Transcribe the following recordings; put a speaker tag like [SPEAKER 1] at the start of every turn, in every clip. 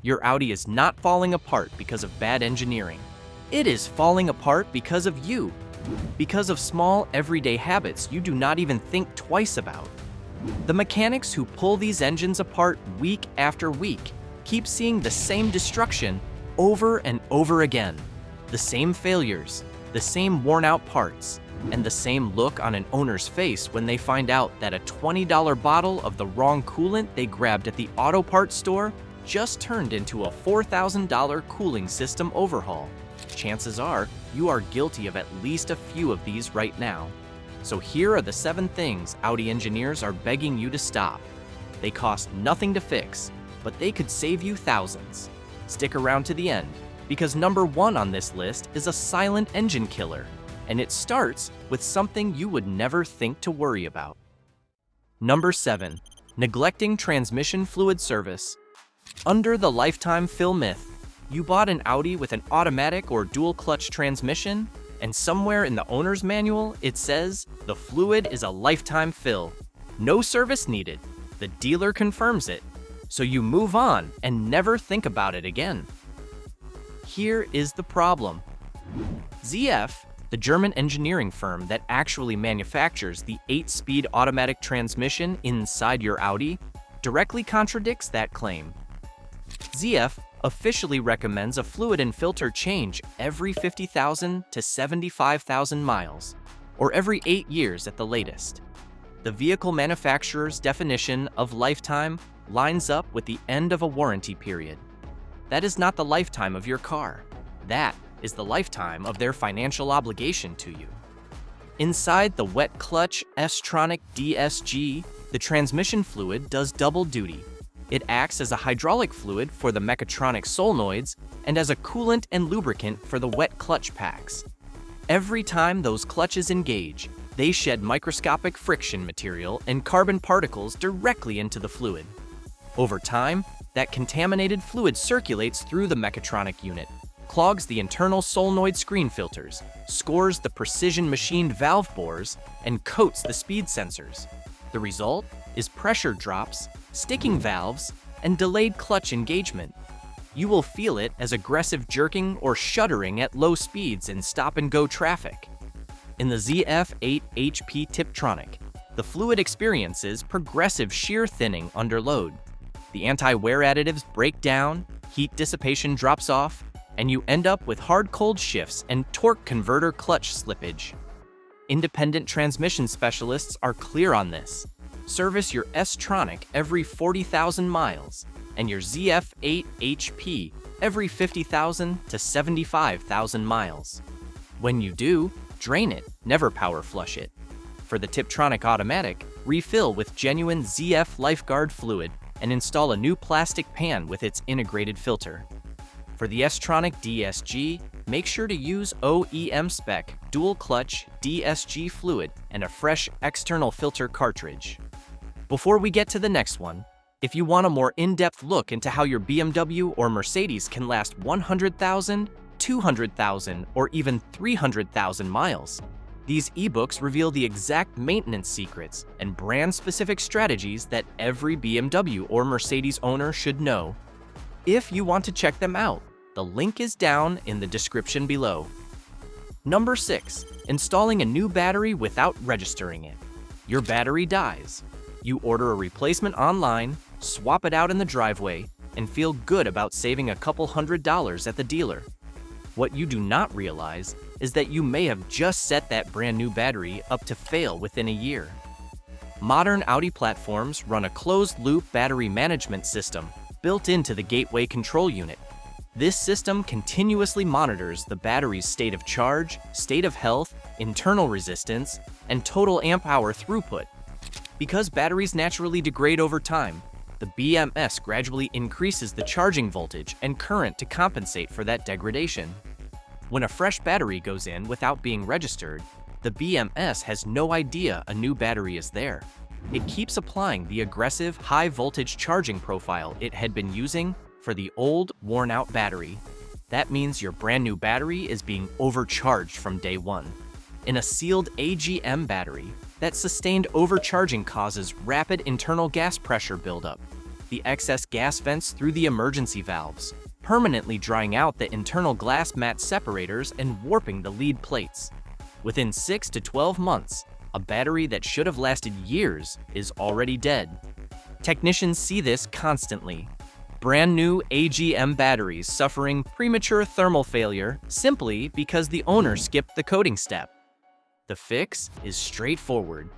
[SPEAKER 1] Your Audi is not falling apart because of bad engineering. It is falling apart because of you. Because of small, everyday habits you do not even think twice about. The mechanics who pull these engines apart week after week keep seeing the same destruction over and over again. The same failures, the same worn-out parts, and the same look on an owner's face when they find out that a $20 bottle of the wrong coolant they grabbed at the auto parts store just turned into a $4,000 cooling system overhaul. Chances are you are guilty of at least a few of these right now. So here are the 7 things Audi engineers are begging you to stop. They cost nothing to fix, but they could save you thousands. Stick around to the end, because number 1 on this list is a silent engine killer, and it starts with something you would never think to worry about. Number 7. Neglecting transmission fluid service. Under the lifetime fill myth, you bought an Audi with an automatic or dual clutch transmission, and somewhere in the owner's manual it says the fluid is a lifetime fill. No service needed. The dealer confirms it. So you move on and never think about it again. Here is the problem. ZF, the German engineering firm that actually manufactures the 8-speed automatic transmission inside your Audi, directly contradicts that claim. ZF officially recommends a fluid and filter change every 50,000 to 75,000 miles, or every 8 years at the latest. The vehicle manufacturer's definition of lifetime lines up with the end of a warranty period. That is not the lifetime of your car. That is the lifetime of their financial obligation to you. Inside the wet clutch S-tronic DSG, the transmission fluid does double duty. It acts as a hydraulic fluid for the mechatronic solenoids and as a coolant and lubricant for the wet clutch packs. Every time those clutches engage, they shed microscopic friction material and carbon particles directly into the fluid. Over time, that contaminated fluid circulates through the mechatronic unit, clogs the internal solenoid screen filters, scores the precision machined valve bores, and coats the speed sensors. The result is pressure drops, sticking valves, and delayed clutch engagement. You will feel it as aggressive jerking or shuddering at low speeds in stop-and-go traffic. In the ZF8 HP Tiptronic, the fluid experiences progressive shear thinning under load. The anti-wear additives break down, heat dissipation drops off, and you end up with hard-cold shifts and torque converter clutch slippage. Independent transmission specialists are clear on this. Service your S-tronic every 40,000 miles and your ZF8 HP every 50,000 to 75,000 miles. When you do, drain it, never power flush it. For the Tiptronic Automatic, refill with genuine ZF Lifeguard fluid and install a new plastic pan with its integrated filter. For the S-tronic DSG, make sure to use OEM spec dual clutch DSG fluid and a fresh external filter cartridge. Before we get to the next one, if you want a more in-depth look into how your BMW or Mercedes can last 100,000, 200,000, or even 300,000 miles, these ebooks reveal the exact maintenance secrets and brand-specific strategies that every BMW or Mercedes owner should know. If you want to check them out, the link is down in the description below. Number 6. Installing a new battery without registering it. Your battery dies. You order a replacement online, swap it out in the driveway, and feel good about saving a couple $100 at the dealer. What you do not realize is that you may have just set that brand new battery up to fail within a year. Modern Audi platforms run a closed-loop battery management system built into the gateway control unit. This system continuously monitors the battery's state of charge, state of health, internal resistance, and total amp-hour throughput. Because batteries naturally degrade over time, the BMS gradually increases the charging voltage and current to compensate for that degradation. When a fresh battery goes in without being registered, the BMS has no idea a new battery is there. It keeps applying the aggressive, high-voltage charging profile it had been using for the old, worn-out battery. That means your brand new battery is being overcharged from day one. In a sealed AGM battery, that sustained overcharging causes rapid internal gas pressure buildup. the excess gas vents through the emergency valves, permanently drying out the internal glass mat separators and warping the lead plates. Within 6 to 12 months, a battery that should have lasted years is already dead. Technicians see this constantly. Brand new AGM batteries suffering premature thermal failure simply because the owner skipped the coating step. The fix is straightforward.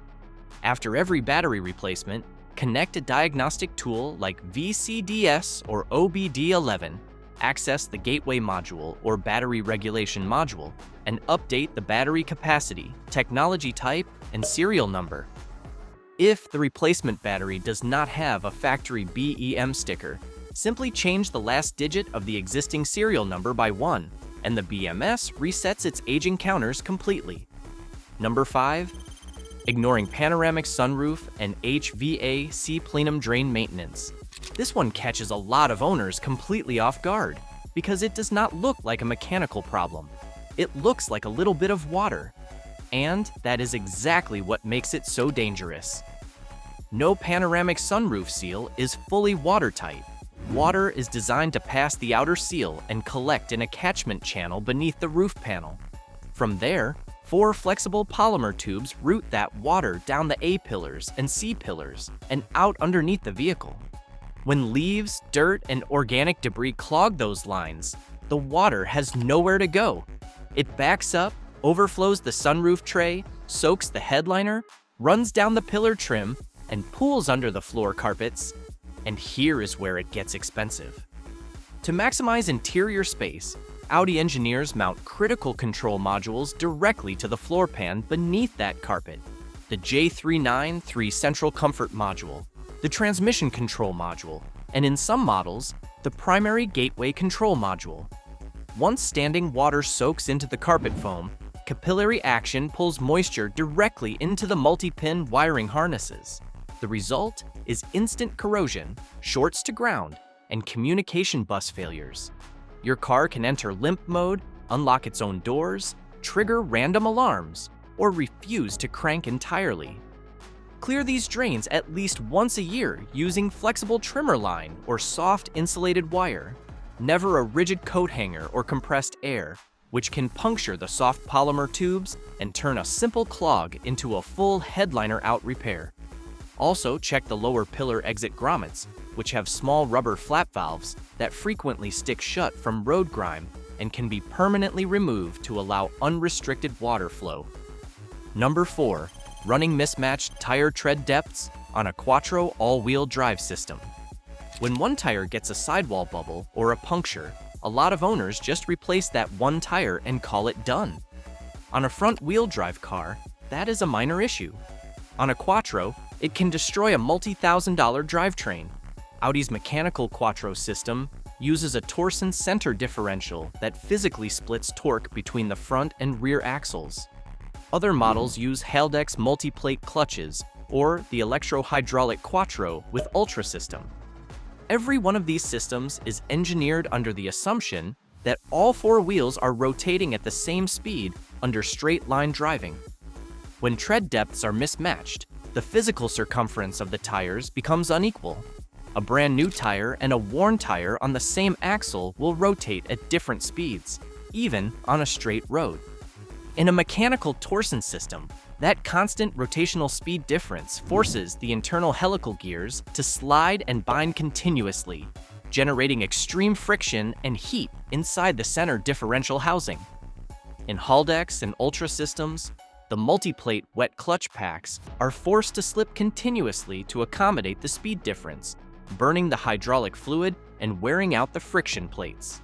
[SPEAKER 1] After every battery replacement, connect a diagnostic tool like VCDS or OBD11, access the gateway module or battery regulation module, and update the battery capacity, technology type, and serial number. If the replacement battery does not have a factory BEM sticker, simply change the last digit of the existing serial number by 1, and the BMS resets its aging counters completely. Number 5. Ignoring panoramic sunroof and HVAC plenum drain maintenance. This one catches a lot of owners completely off guard because it does not look like a mechanical problem. It looks like a little bit of water. And that is exactly what makes it so dangerous. No panoramic sunroof seal is fully watertight. Water is designed to pass the outer seal and collect in a catchment channel beneath the roof panel. From there, 4 flexible polymer tubes route that water down the A-pillars and C-pillars and out underneath the vehicle. When leaves, dirt, and organic debris clog those lines, the water has nowhere to go. It backs up, overflows the sunroof tray, soaks the headliner, runs down the pillar trim, and pools under the floor carpets. And here is where it gets expensive. To maximize interior space, Audi engineers mount critical control modules directly to the floor pan beneath that carpet. The J393 Central Comfort Module, the Transmission Control Module, and in some models, the Primary Gateway Control Module. Once standing water soaks into the carpet foam, capillary action pulls moisture directly into the multi-pin wiring harnesses. The result is instant corrosion, shorts to ground, and communication bus failures. Your car can enter limp mode, unlock its own doors, trigger random alarms, or refuse to crank entirely. Clear these drains at least once a year using flexible trimmer line or soft insulated wire. Never a rigid coat hanger or compressed air, which can puncture the soft polymer tubes and turn a simple clog into a full headliner out repair. Also, check the lower pillar exit grommets, which have small rubber flap valves that frequently stick shut from road grime and can be permanently removed to allow unrestricted water flow. Number 4. Running mismatched tire tread depths on a Quattro all-wheel drive system. When one tire gets a sidewall bubble or a puncture, a lot of owners just replace that one tire and call it done. On a front-wheel drive car, that is a minor issue. On a Quattro, it can destroy a multi-thousand-dollar drivetrain. Audi's mechanical Quattro system uses a torsion center differential that physically splits torque between the front and rear axles. Other models use Haldex multi-plate clutches or the electro-hydraulic Quattro with Ultra system. Every one of these systems is engineered under the assumption that all 4 wheels are rotating at the same speed under straight-line driving. When tread depths are mismatched, the physical circumference of the tires becomes unequal. A brand new tire and a worn tire on the same axle will rotate at different speeds, even on a straight road. In a mechanical torsion system, that constant rotational speed difference forces the internal helical gears to slide and bind continuously, generating extreme friction and heat inside the center differential housing. In Haldex and Ultra systems, the multi-plate wet clutch packs are forced to slip continuously to accommodate the speed difference, burning the hydraulic fluid and wearing out the friction plates.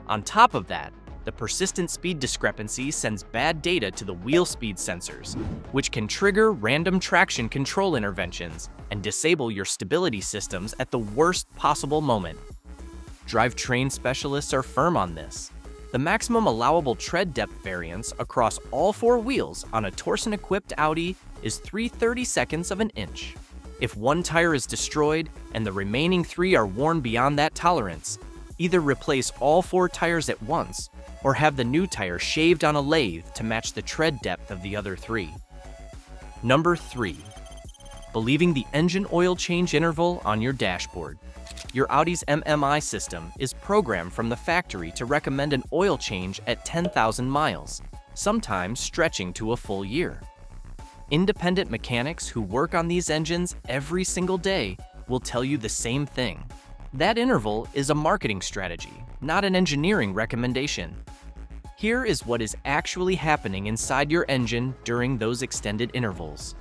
[SPEAKER 1] On top of that, the persistent speed discrepancy sends bad data to the wheel speed sensors, which can trigger random traction control interventions and disable your stability systems at the worst possible moment. Drivetrain specialists are firm on this. The maximum allowable tread depth variance across all 4 wheels on a torsion-equipped Audi is 3/32 of an inch. If one tire is destroyed and the remaining 3 are worn beyond that tolerance, either replace all 4 tires at once or have the new tire shaved on a lathe to match the tread depth of the other 3. Number 3. believing the engine oil change interval on your dashboard. Your Audi's MMI system is programmed from the factory to recommend an oil change at 10,000 miles, sometimes stretching to a full year. Independent mechanics who work on these engines every single day will tell you the same thing. That interval is a marketing strategy, not an engineering recommendation. Here is what is actually happening inside your engine during those extended intervals.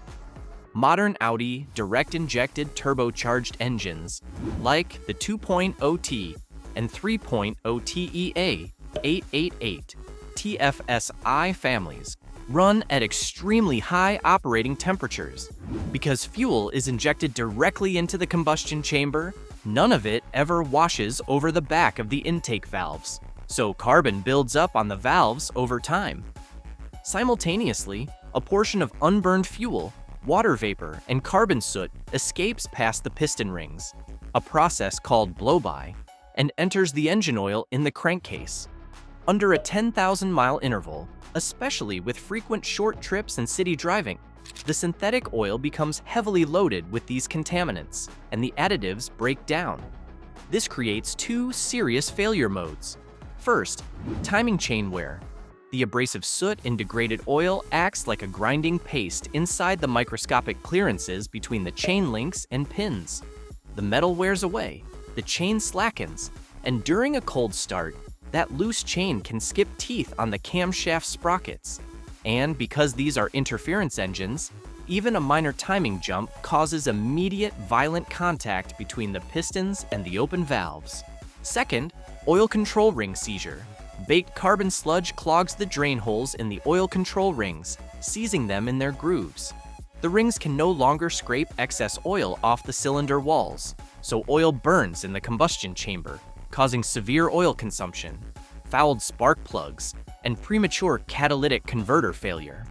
[SPEAKER 1] Modern Audi direct-injected turbocharged engines, like the 2.0T and 3.0 TEA 888 TFSI families, run at extremely high operating temperatures. Because fuel is injected directly into the combustion chamber, none of it ever washes over the back of the intake valves, so carbon builds up on the valves over time. Simultaneously, a portion of unburned fuel, water vapor, and carbon soot escapes past the piston rings, a process called blow-by, and enters the engine oil in the crankcase. Under a 10,000-mile interval, especially with frequent short trips and city driving, the synthetic oil becomes heavily loaded with these contaminants, and the additives break down. This creates two serious failure modes. First, timing chain wear. The abrasive soot in degraded oil acts like a grinding paste inside the microscopic clearances between the chain links and pins. The metal wears away, the chain slackens, and during a cold start, that loose chain can skip teeth on the camshaft sprockets. And because these are interference engines, even a minor timing jump causes immediate violent contact between the pistons and the open valves. Second, oil control ring seizure. Baked carbon sludge clogs the drain holes in the oil control rings, seizing them in their grooves. The rings can no longer scrape excess oil off the cylinder walls, so oil burns in the combustion chamber, causing severe oil consumption, fouled spark plugs, and premature catalytic converter failure.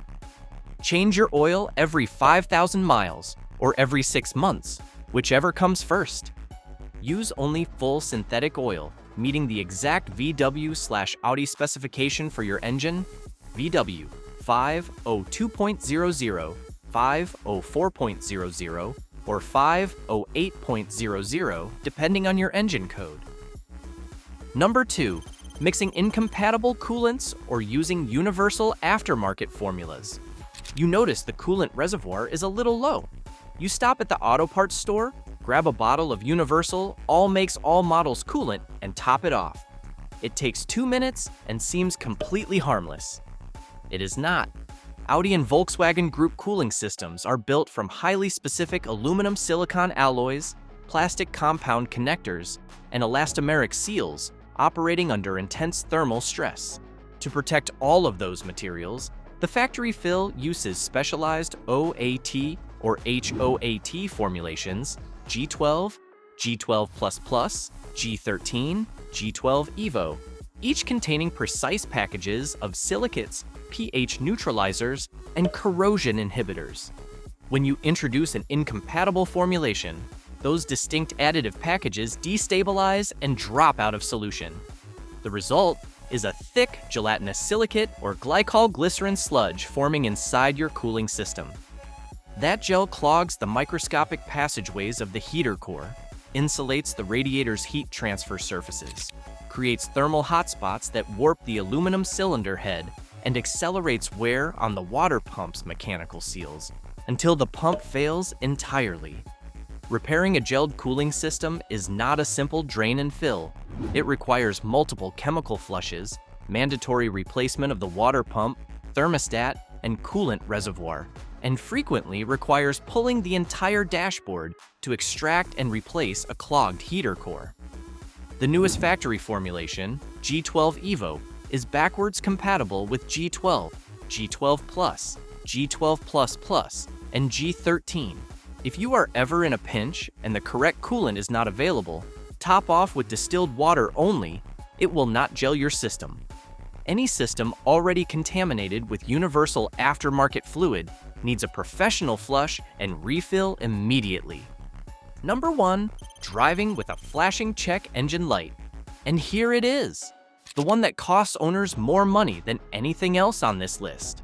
[SPEAKER 1] Change your oil every 5,000 miles or every 6 months, whichever comes first. Use only full synthetic oil, meeting the exact VW/Audi specification for your engine, VW 502.00, 504.00, or 508.00, depending on your engine code. Number 2, mixing incompatible coolants or using universal aftermarket formulas. You notice the coolant reservoir is a little low. You stop at the auto parts store, grab a bottle of universal, all makes all models coolant, and top it off. It takes 2 minutes and seems completely harmless. It is not. Audi and Volkswagen Group cooling systems are built from highly specific aluminum silicon alloys, plastic compound connectors, and elastomeric seals operating under intense thermal stress. To protect all of those materials, the factory fill uses specialized OAT or HOAT formulations, G12, G12++, G13, G12 EVO, each containing precise packages of silicates, pH neutralizers, and corrosion inhibitors. When you introduce an incompatible formulation, those distinct additive packages destabilize and drop out of solution. The result is a thick gelatinous silicate or glycol glycerin sludge forming inside your cooling system. That gel clogs the microscopic passageways of the heater core, insulates the radiator's heat transfer surfaces, creates thermal hotspots that warp the aluminum cylinder head, and accelerates wear on the water pump's mechanical seals until the pump fails entirely. Repairing a gelled cooling system is not a simple drain and fill. It requires multiple chemical flushes, mandatory replacement of the water pump, thermostat, and coolant reservoir, and frequently requires pulling the entire dashboard to extract and replace a clogged heater core. The newest factory formulation, G12 EVO, is backwards compatible with G12, G12+, G12++, and G13. If you are ever in a pinch and the correct coolant is not available, top off with distilled water only. It will not gel your system. Any system already contaminated with universal aftermarket fluid needs a professional flush and refill immediately. Number 1, driving with a flashing check engine light. And here it is, the one that costs owners more money than anything else on this list.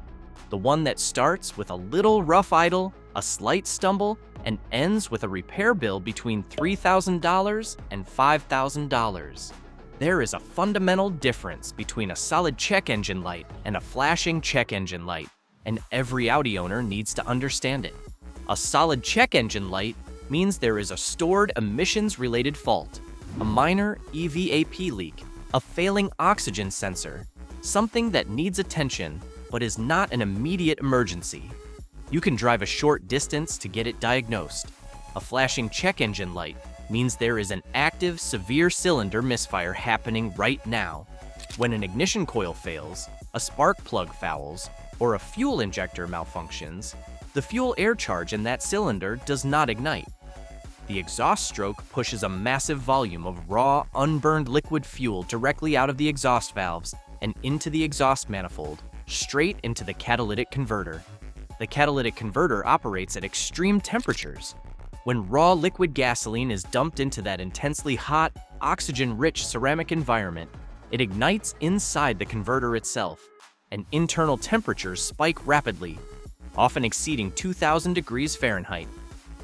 [SPEAKER 1] The one that starts with a little rough idle, a slight stumble, and ends with a repair bill between $3,000 and $5,000. There is a fundamental difference between a solid check engine light and a flashing check engine light, and every Audi owner needs to understand it. A solid check engine light means there is a stored emissions-related fault, a minor EVAP leak, a failing oxygen sensor, something that needs attention but is not an immediate emergency. You can drive a short distance to get it diagnosed. A flashing check engine light means there is an active, severe cylinder misfire happening right now. When an ignition coil fails, a spark plug fouls, or a fuel injector malfunctions, the fuel air charge in that cylinder does not ignite. The exhaust stroke pushes a massive volume of raw, unburned liquid fuel directly out of the exhaust valves and into the exhaust manifold, straight into the catalytic converter. The catalytic converter operates at extreme temperatures. When raw liquid gasoline is dumped into that intensely hot, oxygen-rich ceramic environment, it ignites inside the converter itself, and internal temperatures spike rapidly, often exceeding 2,000 degrees Fahrenheit.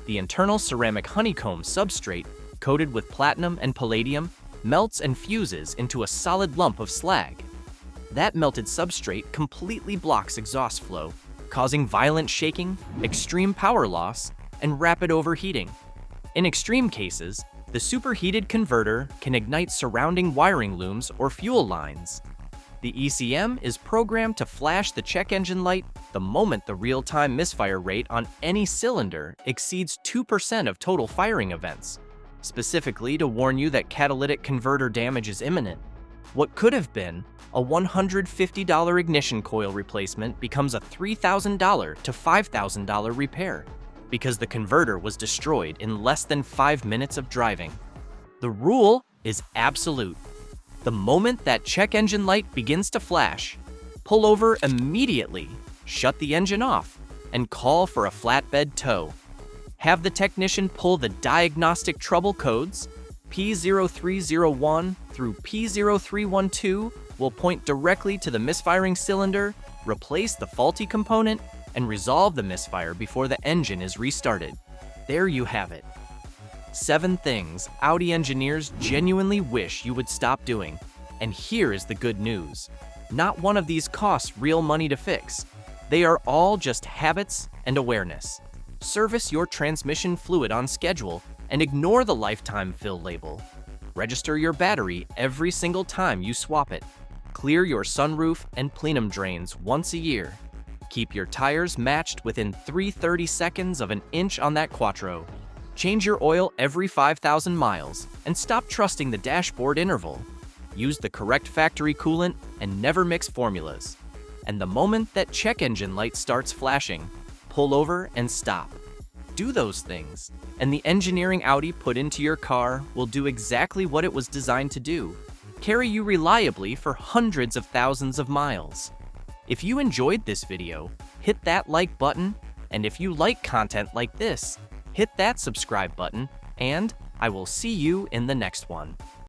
[SPEAKER 1] The internal ceramic honeycomb substrate, coated with platinum and palladium, melts and fuses into a solid lump of slag. That melted substrate completely blocks exhaust flow, causing violent shaking, extreme power loss, and rapid overheating. In extreme cases, the superheated converter can ignite surrounding wiring looms or fuel lines. The ECM is programmed to flash the check engine light the moment the real-time misfire rate on any cylinder exceeds 2% of total firing events, specifically to warn you that catalytic converter damage is imminent. What could have been a $150 ignition coil replacement becomes a $3,000 to $5,000 repair because the converter was destroyed in less than 5 minutes of driving. The rule is absolute. The moment that check engine light begins to flash, pull over immediately, shut the engine off, and call for a flatbed tow. Have the technician pull the diagnostic trouble codes. P0301 through P0312 will point directly to the misfiring cylinder, replace the faulty component, and resolve the misfire before the engine is restarted. There you have it. 7 things Audi engineers genuinely wish you would stop doing. And here is the good news. Not one of these costs real money to fix. They are all just habits and awareness. Service your transmission fluid on schedule and ignore the lifetime fill label. Register your battery every single time you swap it. Clear your sunroof and plenum drains once a year. Keep your tires matched within 3/30 seconds of an inch on that Quattro. Change your oil every 5,000 miles and stop trusting the dashboard interval. Use the correct factory coolant and never mix formulas. And the moment that check engine light starts flashing, pull over and stop. Do those things, and the engineering Audi put into your car will do exactly what it was designed to do: carry you reliably for hundreds of thousands of miles. If you enjoyed this video, hit that like button, and if you like content like this, hit that subscribe button, and I will see you in the next one.